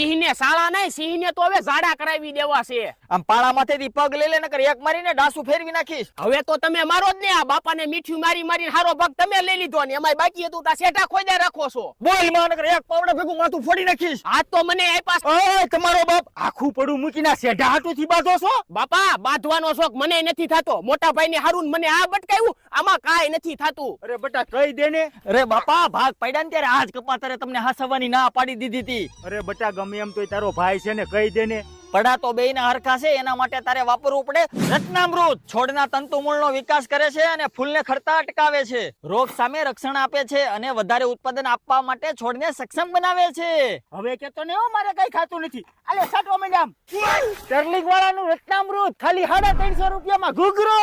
સિંહ ને શાળા નહીં, સિંહ ને તો હવે ઝાડા કરાવી દેવા છે. આમ પાળામાંથી પગ લઈ લે નકર એક મારીને ડાસુ ફેરવી નાખીશ. હવે તો તમે મારો જ ને, આ બાપાને મીઠું મારી મારીને હારો ભાગ તમે લઈ લીધો ને એમાંય બાકી હતું તા શેઠા ખોદા રાખો છો. બોલ માં નકર એક પાવડા ભેગું માથું ફોડી નાખીશ. આ તો મને આપ્યા. ઓય તમારો બાપ આખું પડું મૂકીને શેઢા હાટુથી બાંધો છો? બાપા બાંધવાનો શોખ મને નથી થતો. મોટા ભાઈ ને હારું મને આ બટકાયું, આમાં કાંઈ નથી થતું. અરે બેટા કહી દે ને. અરે બાપા ભાગ પડ્યા ને ત્યારે આજ કપાતરે તમને હાસવાની ના પાડી દીધી હતી. અરે બટા ગમે એમ તોય તારો ભાઈ છે ને કહી દે ને. પડા તો બેયના હરખા છે, એના માટે તારે વાપરવું પડે રત્નામૃત. છોડના તંતુમૂળનો વિકાસ કરે છે અને ફૂલને ખરતા અટકાવે છે, રોગ સામે રક્ષણ આપે છે અને વધારે ઉત્પાદન આપવા માટે છોડને સક્ષમ બનાવે છે. હવે કેતો ને મારે કઈ ખાતું નથી. આલે સાટવા માંડ આમ. સ્ટર્લિંગ વાળાનું રત્નામૃત ખાલી 350 રૂપિયામાં ઘૂઘરો.